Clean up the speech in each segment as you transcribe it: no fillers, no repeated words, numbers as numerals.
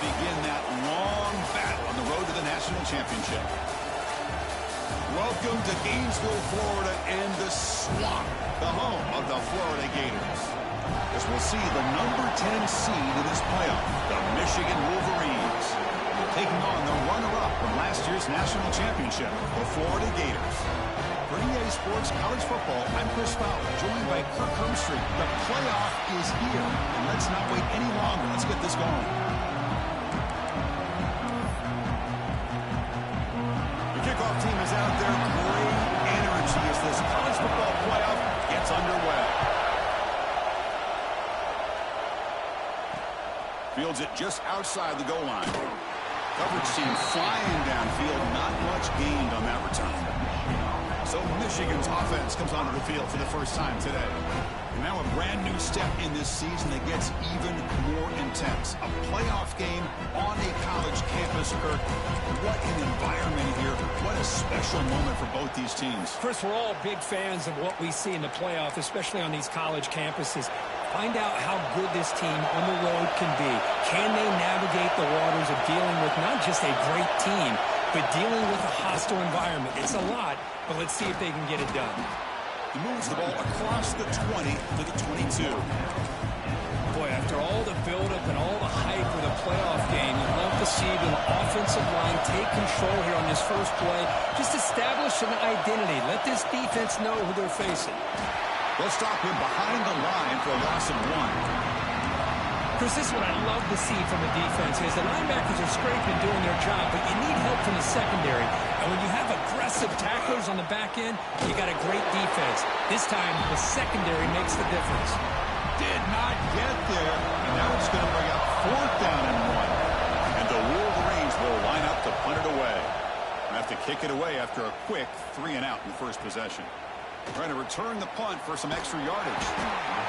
begin that long battle on the road to the national championship. Welcome to Gainesville, Florida, and the swamp, the home of the Florida Gators. As we'll see the number 10 seed in this playoff, the Michigan Wolverines, taking on the runner-up from last year's national championship, the Florida Gators. For EA Sports College Football, I'm Chris Fowler, joined by Kirk Hermstreet. The playoff is here, and let's not wait any longer. Let's get this going. The kickoff team is out there. Great energy as this college football playoff gets underway. Fields it just outside the goal line. Coverage team flying downfield. Not much gained on that return. So Michigan's offense comes onto the field for the first time today. And now a brand new step in this season that gets even more intense. A playoff game on a college campus, Kirk. What an environment here. What a special moment for both these teams. Chris, we're all big fans of what we see in the playoff, especially on these college campuses. Find out how good this team on the road can be. Can they navigate the waters of dealing with not just a great team, but dealing with a hostile environment? It's a lot, but let's see if they can get it done. He moves the ball across the 20 to the 22. Boy, after all the buildup and all the hype for the playoff game, you'd love to see the offensive line take control here on this first play. Just establish an identity. Let this defense know who they're facing. They'll stop him behind the line for a loss of 1. Chris, this is what I love to see from the defense is the linebackers are scraping doing their job, but you need help from the secondary. And when you have aggressive tacklers on the back end, you got a great defense. This time, the secondary makes the difference. Did not get there, and now it's going to bring up 4th down and 1. And the Wolverines will line up to punt it away. They'll have to kick it away after a quick 3-and-out in the first possession. Trying to return the punt for some extra yardage.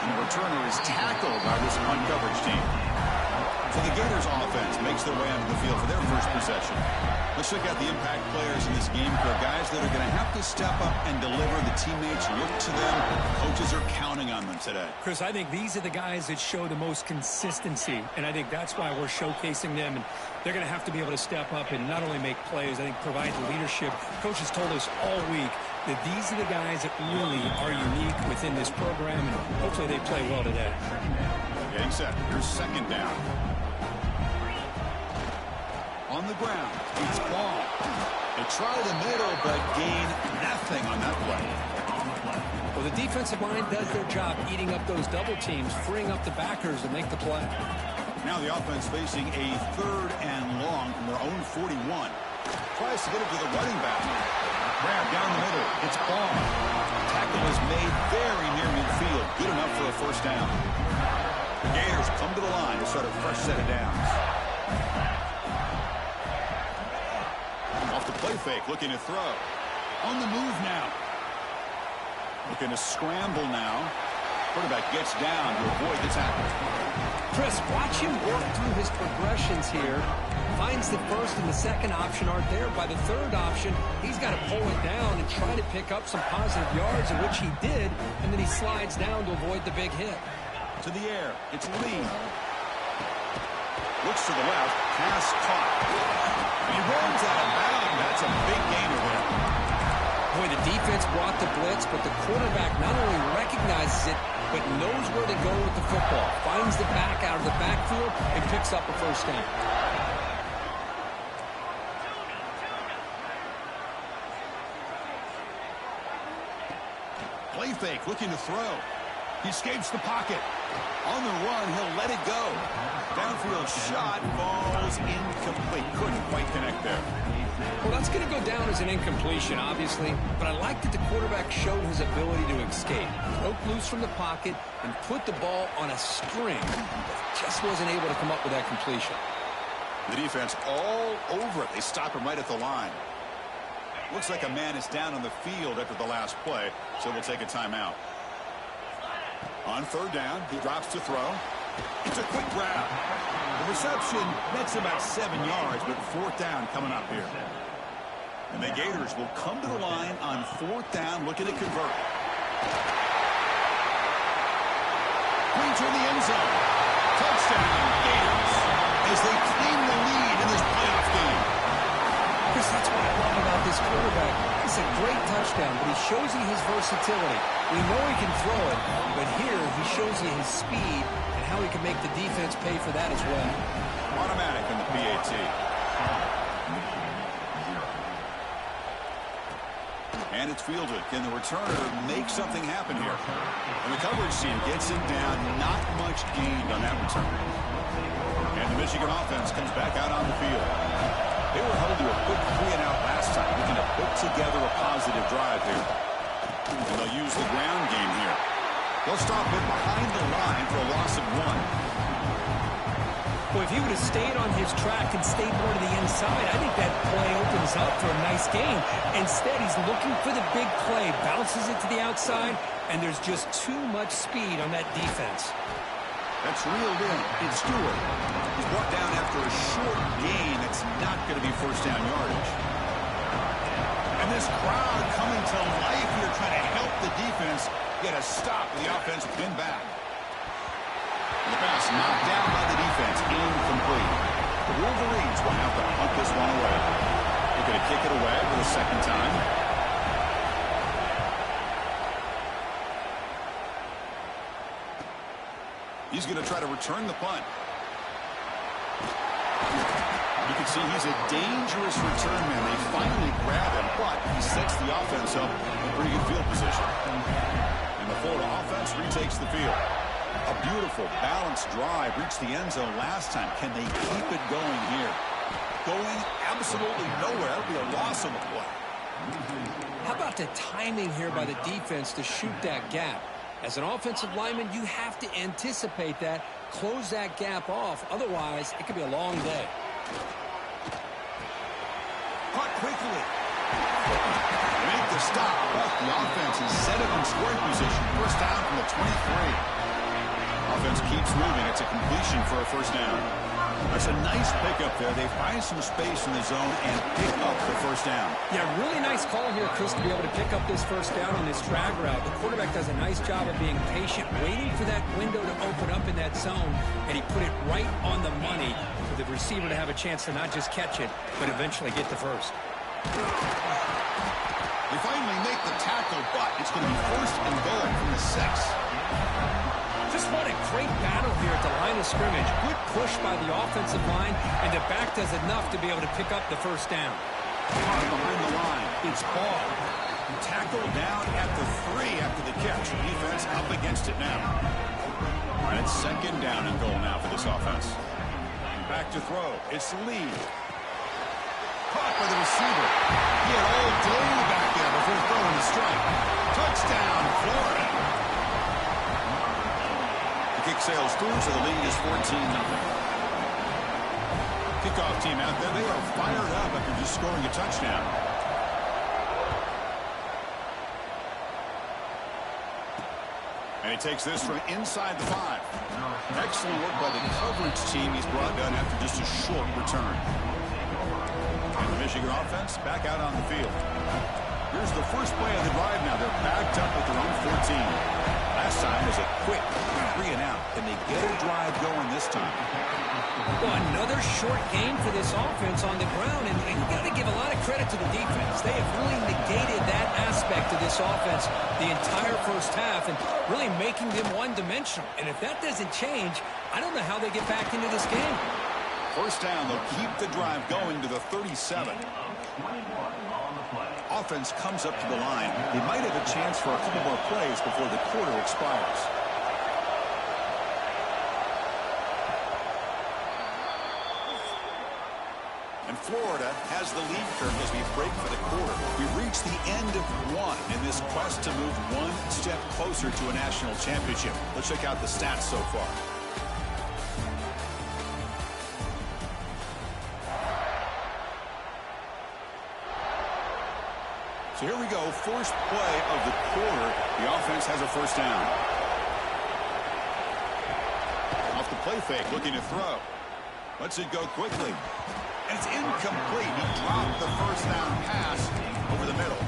And the returner is tackled by this punt coverage team. So the Gators offense makes their way onto the field for their first possession. Let's check out the impact players in this game for guys that are going to have to step up and deliver. The teammates look to them. Coaches are counting on them today. Chris, I think these are the guys that show the most consistency, and I think that's why we're showcasing them. And they're going to have to be able to step up and not only make plays, I think provide leadership. Coaches told us all week that these are the guys that really are unique within this program, and hopefully they play well today. Getting set. Here's 2nd down. On the ground, it's ball. They try the middle, but gain nothing on that play. Well, the defensive line does their job eating up those double teams, freeing up the backers to make the play. Now the offense facing a 3rd and long from their own 41. Tries to get it to the running back. Grab down the middle. It's ball. Tackle is made very near midfield. Good enough for a 1st down. The Gators come to the line to start a fresh set of downs. Off the play fake, looking to throw. On the move now. Looking to scramble now. Quarterback gets down to avoid the tackle. Chris, watch him work through his progressions here. Finds the 1st and the 2nd option aren't there. By the 3rd option, he's got to pull it down and try to pick up some positive yards, in which he did, and then he slides down to avoid the big hit. To the air, it's Lee. Looks to the left, pass caught. He runs out of bounds. That's a big gainer there. Boy, the defense brought the blitz, but the quarterback not only recognizes it, but knows where to go with the football. Finds the back out of the backfield and picks up a 1st down. Play fake, looking to throw. He escapes the pocket. On the run, he'll let it go. Downfield shot falls incomplete. Couldn't quite connect there. Well, that's going to go down as an incompletion, obviously, but I like that the quarterback showed his ability to escape. Broke loose from the pocket and put the ball on a string, but just wasn't able to come up with that completion. The defense all over it. They stop him right at the line. Looks like a man is down on the field after the last play, so we'll take a timeout. On 3rd down, he drops to throw. It's a quick grab. The reception nets about 7 yards, but 4th down coming up here. And the Gators will come to the line on 4th down, looking to convert. Into the end zone. Touchdown, Gators, as they clean touchdown, but he shows you his versatility. We know he can throw it, but here he shows you his speed and how he can make the defense pay for that as well. Automatic in the PAT. And it's fielded. Can the returner make something happen here? And the coverage team gets him down. Not much gained on that return. And the Michigan offense comes back out on the field. They were held to a quick 3-and-out last time, looking to put together a positive drive here. And they'll use the ground game here. They'll stop it behind the line for a loss of 1. Well, if he would have stayed on his track and stayed more to the inside, I think that play opens up for a nice gain. Instead, he's looking for the big play, bounces it to the outside, and there's just too much speed on that defense. That's reeled in. It's Stewart. He's brought down after a short gain. It's not going to be first down yardage. And this crowd coming to life here, trying to help the defense get a stop. The offense pinned back. The pass knocked down by the defense, incomplete. The Wolverines will have to punt this one away. They're going to kick it away for the second time. He's going to try to return the punt. You can see he's a dangerous return man. They finally grab him, but he sets the offense up in pretty good field position. And the Florida offense retakes the field. A beautiful, balanced drive reached the end zone last time. Can they keep it going here? Going absolutely nowhere. It'll be a loss of a play. How about the timing here by the defense to shoot that gap? As an offensive lineman, you have to anticipate that, close that gap off. Otherwise, it could be a long day. Caught quickly. Make the stop, but the offense is set up in scoring position. First down from the 23. Offense keeps moving. It's a completion for a first down. That's a nice pickup there. They find some space in the zone and pick up the first down. Yeah, really nice call here, Chris, to be able to pick up this first down on this drag route. The quarterback does a nice job of being patient, waiting for that window to open up in that zone, and he put it right on the money for the receiver to have a chance to not just catch it, but eventually get the first. They finally make the tackle, but it's going to be first and goal from the 6. Just what a great battle here at the line of scrimmage. Good push by the offensive line, and the back does enough to be able to pick up the first down. Behind the line, it's Ball. Tackle down at the 3 after the catch. Defense up against it now. All right, it's second down and goal now for this offense. Back to throw. It's Lee. Caught by the receiver. He had all day back there before throwing the strike. Touchdown, Florida. Kick sails through, so the lead is 14-0. Kickoff team out there. They are fired up after just scoring a touchdown. And he takes this from inside the 5. Excellent work by the coverage team he's brought down after just a short return. And the Michigan offense back out on the field. Here's the first play of the drive now. They're backed up at their own 14. Last time was a quick 3-and-out. Can they get a drive going this time? Well, another short game for this offense on the ground, and you got to give a lot of credit to the defense. They have really negated that aspect of this offense the entire first half and really making them one-dimensional. And if that doesn't change, I don't know how they get back into this game. First down, they'll keep the drive going to the 37. Offense comes up to the line. They might have a chance for a couple more plays before the quarter expires. And Florida has the lead curve as we break for the quarter. We reach the end of one in this quest to move one step closer to a national championship. Let's check out the stats so far. So here we go, first play of the quarter. The offense has a first down. Off the play fake, looking to throw. Lets it go quickly. And it's incomplete. He dropped the first down pass over the middle.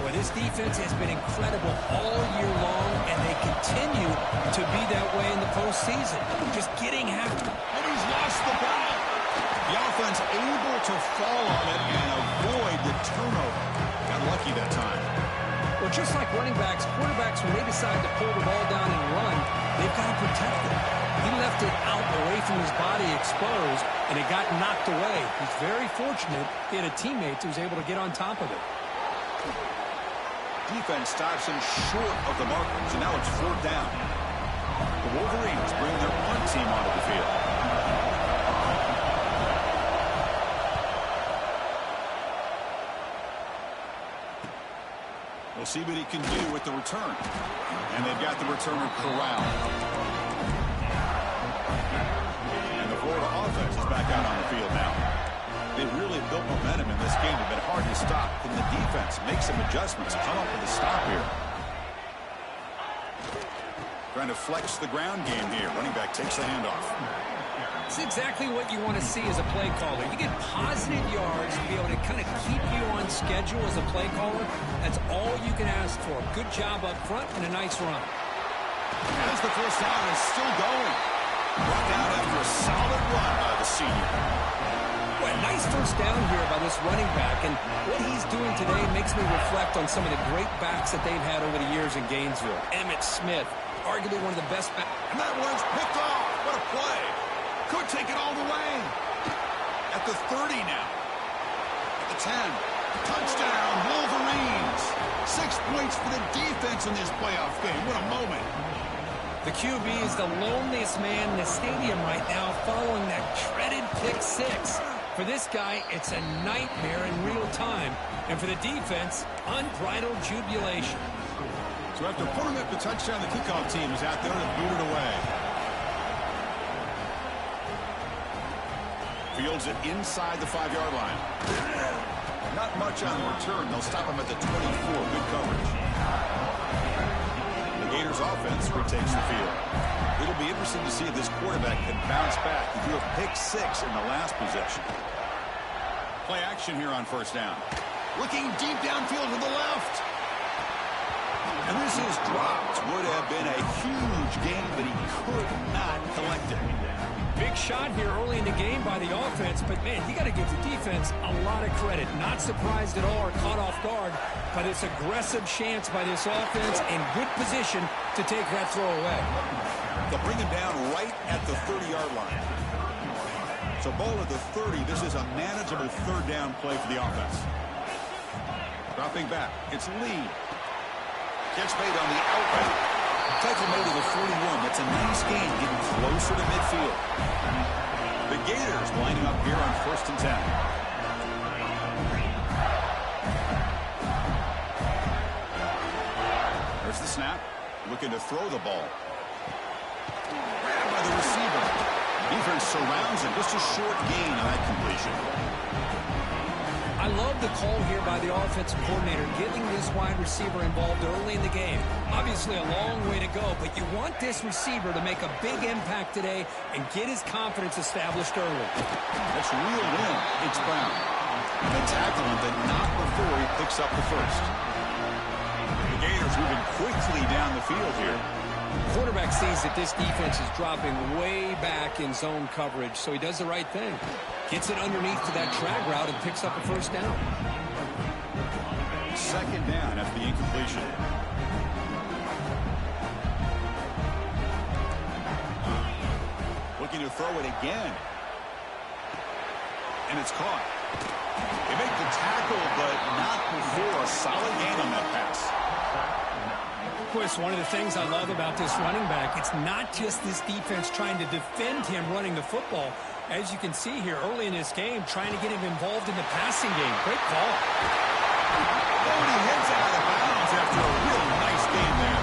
Boy, this defense has been incredible all year long, and they continue to be that way in the postseason. Just getting after it. And he's lost the ball. The offense able to fall on it and avoid the turnover. Got unlucky that time. Well, just like running backs, quarterbacks, when they decide to pull the ball down and run, they've got to protect it. He left it out away from his body exposed, and it got knocked away. He's very fortunate he had a teammate who was able to get on top of it. Defense stops him short of the markers, and now it's 4th down. The Wolverines bring their punt team onto the field. We'll see what he can do with the return. And they've got the returner corralled. And the Florida offense is back out on the field now. They've really built momentum in this game. They've been hard to stop. Can the defense make some adjustments, come up with a stop here? Trying to flex the ground game here. Running back takes the handoff. It's exactly what you want to see as a play caller. You get positive yards to be able to kind of keep you on schedule as a play caller. That's all you can ask for. Good job up front and a nice run. As the first down is still going. Brought down after a solid run by the senior. Well, nice first down here by this running back, and what he's doing today makes me reflect on some of the great backs that they've had over the years in Gainesville. Emmitt Smith, arguably one of the best backs. And that one's picked off. What a play. Could take it all the way. At the 30 now. At the 10. Touchdown, Wolverines. 6 points for the defense in this playoff game. What a moment. The QB is the loneliest man in the stadium right now following that dreaded pick 6. For this guy, it's a nightmare in real time. And for the defense, unbridled jubilation. So after putting up the touchdown, the kickoff team is out there to boot it away. Fields it inside the 5-yard line. Not much on the return. They'll stop him at the 24. Good coverage. The Gators offense retakes the field. It'll be interesting to see if this quarterback can bounce back. He threw a pick 6 in the last possession. Play action here on first down. Looking deep downfield to the left. And this is dropped. Would have been a huge gain, but he could not collect it. Big shot here early in the game by the offense, but man, you got to give the defense a lot of credit. Not surprised at all or caught off guard by this aggressive chance by this offense in good position to take that throw away. They'll bring him down right at the 30-yard line. So ball at the 30. This is a manageable 3rd down play for the offense. Dropping back. It's Lee. Catch made on the outback. Tackle made to the 41. That's a nice gain, getting closer to midfield. The Gators lining up here on 1st and 10. There's the snap. Looking to throw the ball. Grabbed by the receiver. Defense surrounds him. Just a short gain on that completion. I love the call here by the offensive coordinator, getting this wide receiver involved early in the game. Obviously a long way to go, but you want this receiver to make a big impact today and get his confidence established early. That's reeled in. It's Brown. The tackle him, but not before he picks up the first. The Gators moving quickly down the field here. Quarterback sees that this defense is dropping way back in zone coverage, so he does the right thing. Gets it underneath to that drag route and picks up a first down. 2nd down after the incompletion. Looking to throw it again. And it's caught. They make the tackle, but not before a solid gain on that pass. Chris, one of the things I love about this running back, it's not just this defense trying to defend him running the football. As you can see here early in this game, trying to get him involved in the passing game. Great call. He heads out of bounds after a real nice game there.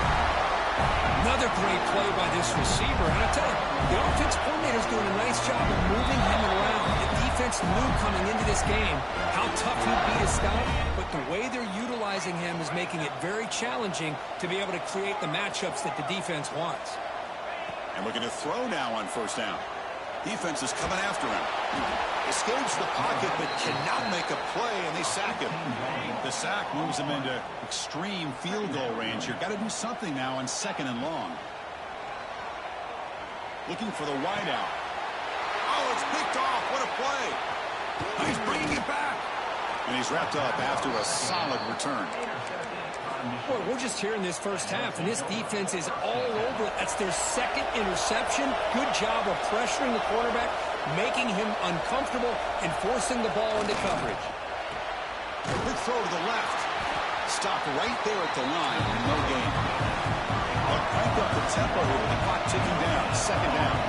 Another great play by this receiver. And I tell you, the offense coordinator is doing a nice job of moving him around. The defense knew coming into this game how tough he'd be to stop, but the way they're utilizing him is making it very challenging to be able to create the matchups that the defense wants. And looking to throw now on 1st down. Defense is coming after him. Escapes the pocket, but cannot make a play, and they sack him. The sack moves him into extreme field goal range here. Got to do something now on 2nd and long. Looking for the wideout. Oh, it's picked off. What a play. He's bringing it back. And he's wrapped up after a solid return. Boy, we're just here in this first half, and this defense is all over it. That's their second interception. Good job of pressuring the quarterback, making him uncomfortable, and forcing the ball into coverage. Quick throw to the left. Stop right there at the line, and no gain. But crank up the tempo here with the clock ticking down. Second down.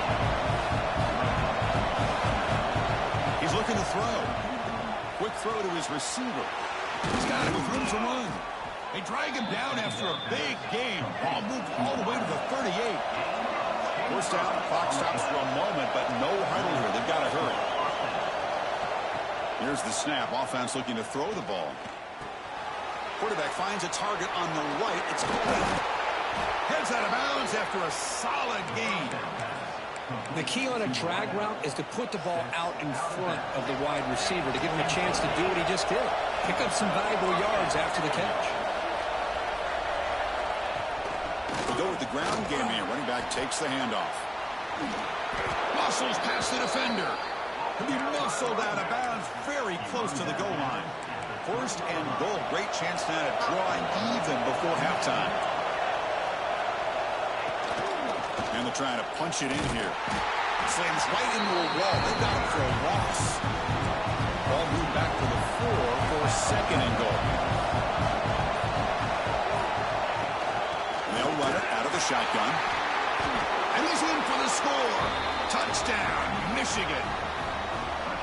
He's looking to throw. Quick throw to his receiver. He's got it with room to run. They drag him down after a big gain. Ball moved all the way to the 38. First down, clock stops for a moment, but no huddle here. They've got to hurry. Here's the snap. Offense looking to throw the ball. Quarterback finds a target on the right. It's complete. Heads out of bounds after a solid gain. The key on a drag route is to put the ball out in front of the wide receiver to give him a chance to do what he just did. Pick up some valuable yards after the catch. We'll go with the ground game here. Running back takes the handoff. Muscles past the defender. He'll be muscled out of bounds very close to the goal line. First and goal. Great chance now to draw even before halftime. And they're trying to punch it in here. Slams right into a wall. They got it for a loss. Ball moved back to the 4 for second and goal. They'll run it out of the shotgun. And he's in for the score. Touchdown, Michigan.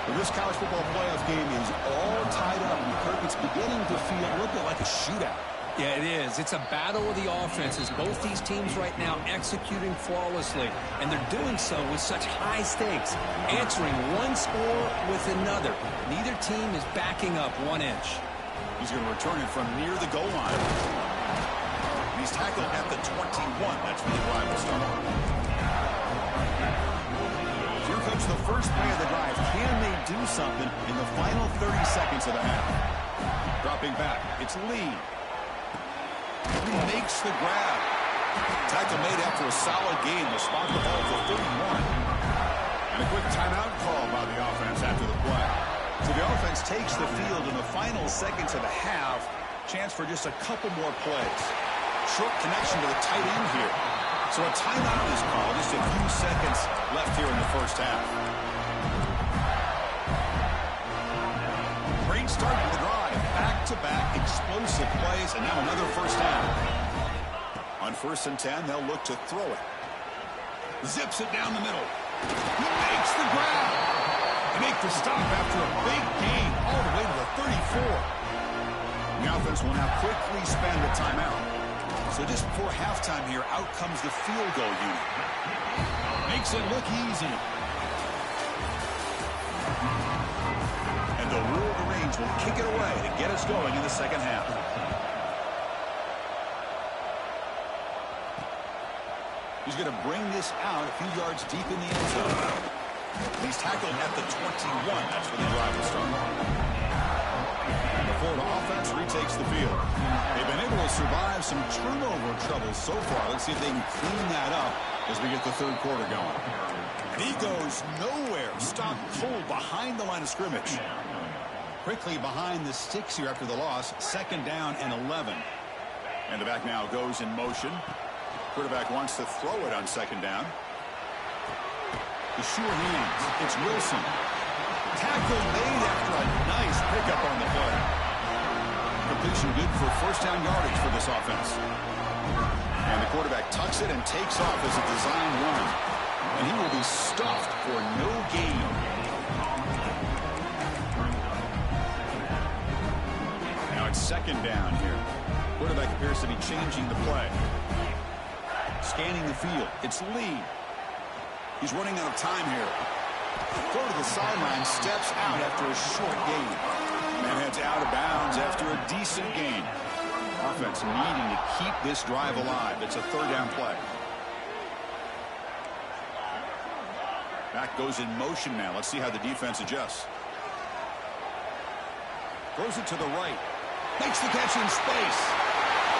Well, this college football playoff game is all tied up. And Kirk, it's beginning to feel a little bit like a shootout. Yeah, it is. It's a battle of the offenses. Both these teams right now executing flawlessly, and they're doing so with such high stakes, answering one score with another. Neither team is backing up 1 inch. He's going to return it from near the goal line. He's tackled at the 21. That's where the drive will start. Here comes the first play of the drive. Can they do something in the final 30 seconds of the half? Dropping back. It's Lee. He makes the grab. Tackle made after a solid gain. They'll spot the ball for 31. And a quick timeout call by the offense after the play. So the offense takes the field in the final seconds of the half. Chance for just a couple more plays. Short connection to the tight end here. So a timeout is called. Just a few seconds left here in the first half. Great start to the drive. Back-to-back explosive plays, and now another first down. On 1st and 10, they'll look to throw it. Zips it down the middle. He makes the grab. They make the stop after a big gain all the way to the 34. The offense will now quickly spend a timeout. So just before halftime here, out comes the field goal unit. Makes it look easy. And the Wolverines will kick it away to get us going in the second half. He's going to bring this out a few yards deep in the end zone. He's tackled at the 21. That's where the drive will start. The Florida offense retakes the field. They've been able to survive some turnover trouble so far. Let's see if they can clean that up as we get the third quarter going. And he goes nowhere. Stopped cold behind the line of scrimmage. Quickly behind the sticks here after the loss. 2nd down and 11. And the back now goes in motion. Quarterback wants to throw it on 2nd down. The sure hands. It's Wilson. Tackle made after a nice pickup on the play. Completion good for first down yardage for this offense. And the quarterback tucks it and takes off as a design run. And he will be stuffed for no gain. Now it's 2nd down here. Quarterback appears to be changing the play. Scanning the field. It's Lee. He's running out of time here. Throw to the sideline, steps out after a short gain. And heads out of bounds after a decent gain. Offense needing to keep this drive alive. It's a 3rd down play. Back goes in motion now. Let's see how the defense adjusts. Throws it to the right. Makes the catch in space.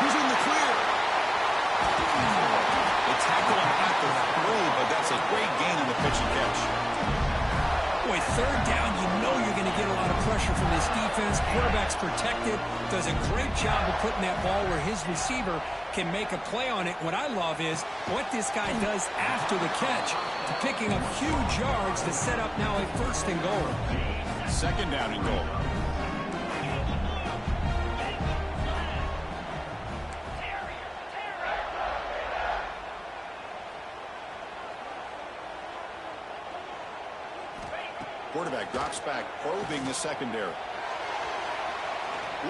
He's in the clear. They tackle him at the 3, but that's a great gain on the pitch and catch. Boy, 3rd down, you you know you're going to get a lot of pressure from this defense. Quarterback's protected, does a great job of putting that ball where his receiver can make a play on it. What I love is what this guy does after the catch, picking up huge yards to set up now a 1st and goal. 2nd down and goal. Quarterback drops back, probing the secondary.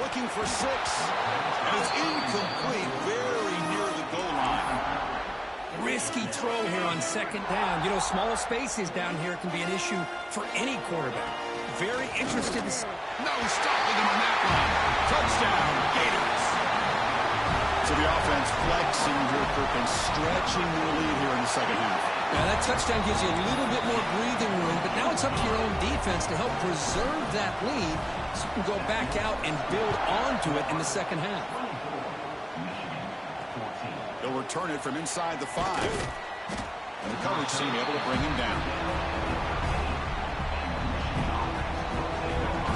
Looking for 6. And it's incomplete, very near the goal line. Risky throw here on 2nd down. You know, small spaces down here can be an issue for any quarterback. Very interested to see. No stopping him on that one. Touchdown, Gators. So the offense flexing here, Kirk, and stretching their lead here in the 2nd half. Now that touchdown gives you a little bit more breathing room, but now it's up to your own defense to help preserve that lead so you can go back out and build onto it in the 2nd half. They'll return it from inside the 5. And the coverage team able to bring him down.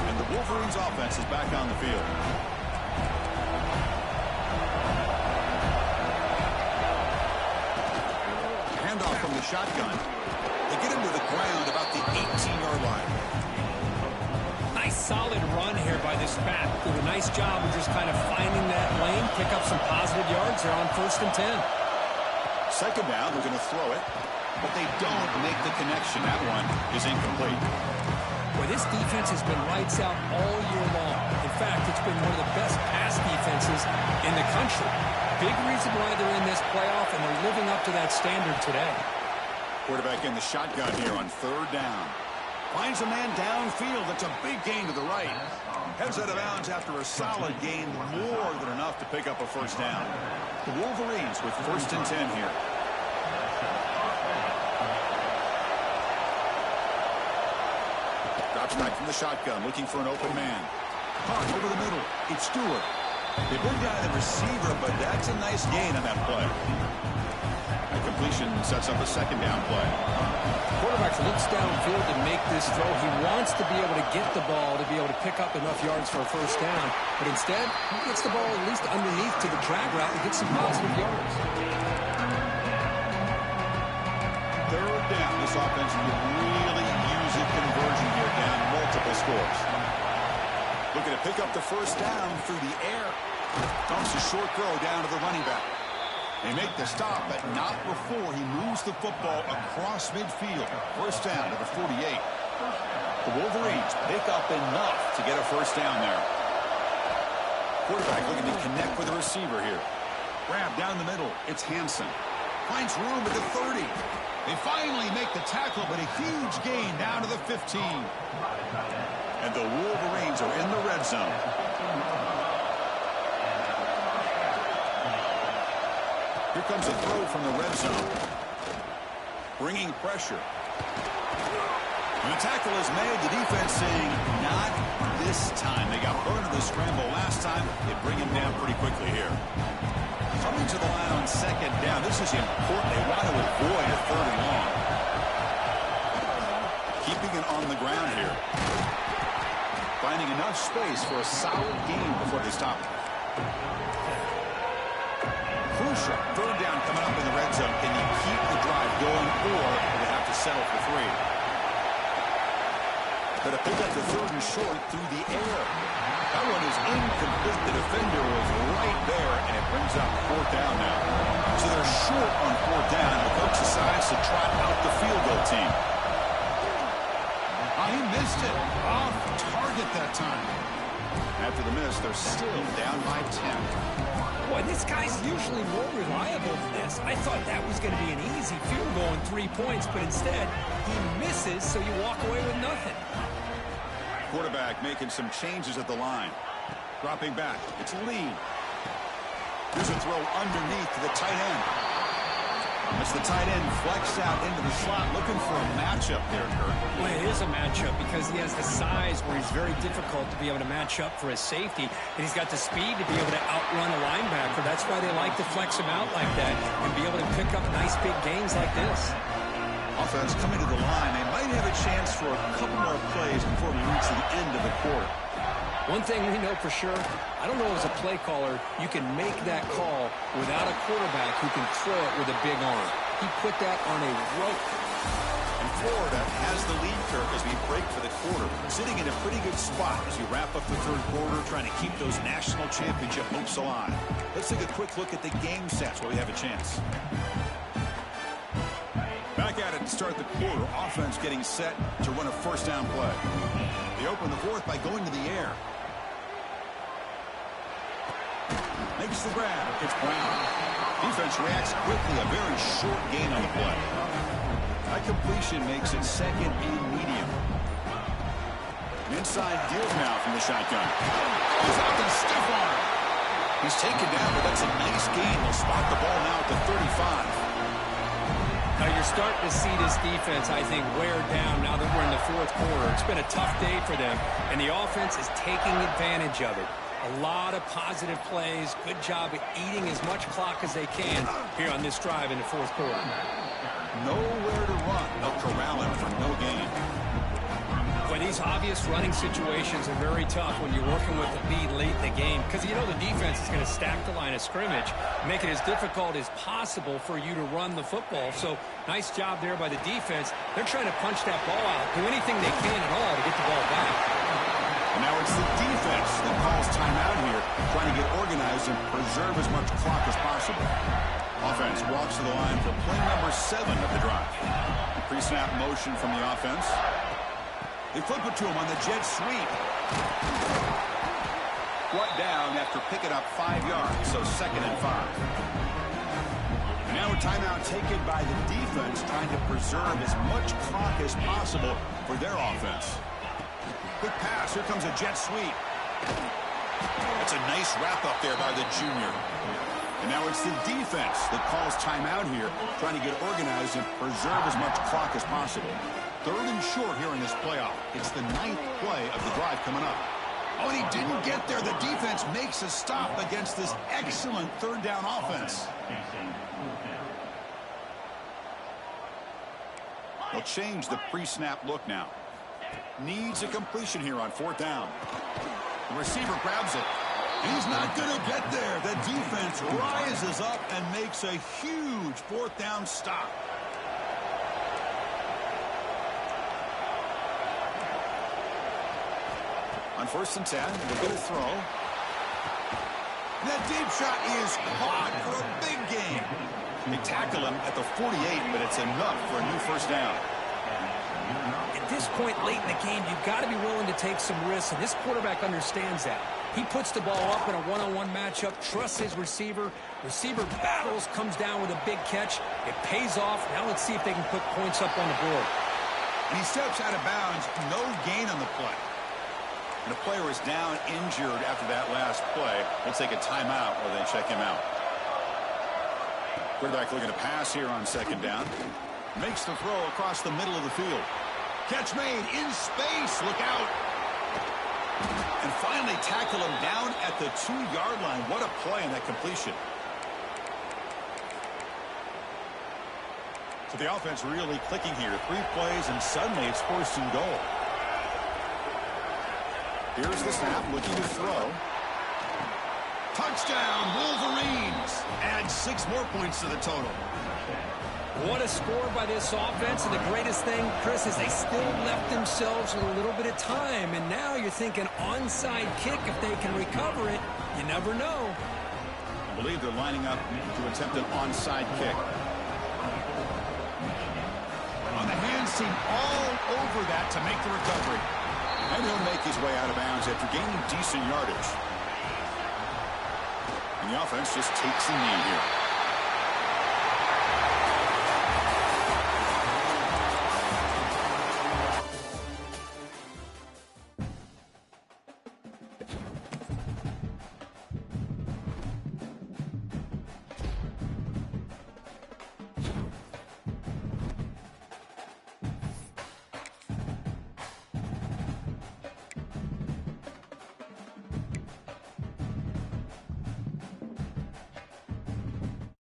And the Wolverines offense is back on the field. Handoff from the shotgun. They get him to the ground about the 18-yard line. Nice solid run here by this back. Did a nice job of just kind of finding that lane, pick up some positive yards there on 1st and 10. 2nd down, they're going to throw it, but they don't make the connection. That one is incomplete. Boy, this defense has been lights out all year long. In fact, it's been one of the best pass defenses in the country. Big reason why they're in this playoff, and they're living up to that standard today. Quarterback in the shotgun here on 3rd down. Finds a man downfield. That's a big gain to the right. Heads out of bounds after a solid gain, more than enough to pick up a 1st down. The Wolverines with 1st and 10 here. Drops back from the shotgun, looking for an open man. Caught over the middle. It's Stewart. They bring down the receiver, but that's a nice gain on that play. A completion sets up a 2nd down play. Quarterback looks downfield to make this throw. He wants to be able to get the ball to be able to pick up enough yards for a 1st down. But instead, he gets the ball at least underneath to the drag route and gets some positive yards. 3rd down. This offense could really use a conversion here, down multiple scores. Looking to pick up the 1st down through the air. Dumps a short throw down to the running back. They make the stop, but not before he moves the football across midfield. 1st down to the 48. The Wolverines pick up enough to get a 1st down there. Quarterback looking to connect with the receiver here. Grab down the middle. It's Hansen. Finds room at the 30. They finally make the tackle, but a huge gain down to the 15. And the Wolverines are in the red zone. Here comes a throw from the red zone. Bringing pressure. When the tackle is made, the defense saying, not this time. They got burned in the scramble last time. They bring him down pretty quickly here. Coming to the line on 2nd down. This is important. They want to avoid a 3rd and long. Keeping it on the ground here. Finding enough space for a solid gain before they stop it. Crucial. 3rd down coming up in the red zone. Can you keep the drive going, or do they have to settle for 3? But to pick up the 3rd and short through the air. That one is incomplete. The defender was right there, and it brings up 4th down now. So they're short on 4th down. The coach decides to trot out the field goal team. Oh, he missed it. Off target that time. After the miss, they're still down by 10. Boy, this guy's usually more reliable than this. I thought that was going to be an easy field goal and 3 points, but instead, he misses, so you walk away with nothing. Quarterback making some changes at the line. Dropping back. It's Lee. Here's a throw underneath to the tight end. As the tight end flexed out into the slot, looking for a matchup there, Kurt. Well, it is a matchup because he has the size where he's very difficult to be able to match up for his safety, and he's got the speed to be able to outrun a linebacker. That's why they like to flex him out like that and be able to pick up nice big gains like this. Offense coming to the line. They might might have a chance for a couple more plays before we reach the end of the quarter. One thing we know for sure, I don't know as a play caller, you can make that call without a quarterback who can throw it with a big arm. He put that on a rope. And Florida has the lead, Kirk, as we break for the quarter. Sitting in a pretty good spot as we wrap up the third quarter, trying to keep those national championship hopes alive. Let's take a quick look at the game sets where we have a chance. Back at it to start the quarter. Offense getting set to run a first down play. They open the fourth by going to the air. Makes the grab. It's Brown. Defense reacts quickly. A very short gain on the play. That completion makes it second and medium. Inside deals now from the shotgun. He's out to stiff arm. He's taken down, but that's a nice gain. They'll spot the ball now at the 35. Now you're starting to see this defense, I think, wear down now that we're in the fourth quarter. It's been a tough day for them, and the offense is taking advantage of it. A lot of positive plays. Good job at eating as much clock as they can here on this drive in the fourth quarter. Nowhere to run. They'll corral him for no gain. Boy, these obvious running situations are very tough when you're working with the lead late in the game because you know the defense is going to stack the line of scrimmage, make it as difficult as possible for you to run the football. So nice job there by the defense. They're trying to punch that ball out, do anything they can at all to get the ball back. And now it's the defense that calls timeout here, trying to get organized and preserve as much clock as possible. Offense walks to the line for play number 7 of the drive. Pre-snap motion from the offense. They flip it to him on the jet sweep. Brought down after picking up 5 yards, so 2nd and 5. And now a timeout taken by the defense, trying to preserve as much clock as possible for their offense. Quick pass. Here comes a jet sweep. That's a nice wrap-up there by the junior. And now it's the defense that calls timeout here, trying to get organized and preserve as much clock as possible. 3rd and short here in this playoff. It's the 9th play of the drive coming up. Oh, and he didn't get there. The defense makes a stop against this excellent 3rd down offense. They'll change the pre-snap look now. Needs a completion here on 4th down. The receiver grabs it. He's not going to get there. The defense rises up and makes a huge 4th down stop. On 1st and 10, they're going to throw. That deep shot is caught for a big gain. They tackle him at the 48, but it's enough for a new 1st down. At this point late in the game, you've got to be willing to take some risks, and this quarterback understands that. He puts the ball up in a one-on-one matchup, trusts his receiver. Receiver battles, comes down with a big catch. It pays off. Now let's see if they can put points up on the board. And he steps out of bounds, no gain on the play. And the player is down injured after that last play. We'll take a timeout or they check him out. Quarterback looking to pass here on 2nd down. Makes the throw across the middle of the field. Catch made in space. Look out. And finally tackle him down at the 2-yard line. What a play in that completion. So the offense really clicking here. 3 plays and suddenly it's 1st and goal. Here's the snap, looking to throw. Touchdown, Wolverines. Add 6 more points to the total. What a score by this offense, and the greatest thing, Chris, is they still left themselves with a little bit of time, and now you're thinking onside kick if they can recover it. You never know. I believe they're lining up to attempt an onside kick. On the hands team all over that to make the recovery. And he'll make his way out of bounds after gaining decent yardage. And the offense just takes a knee here.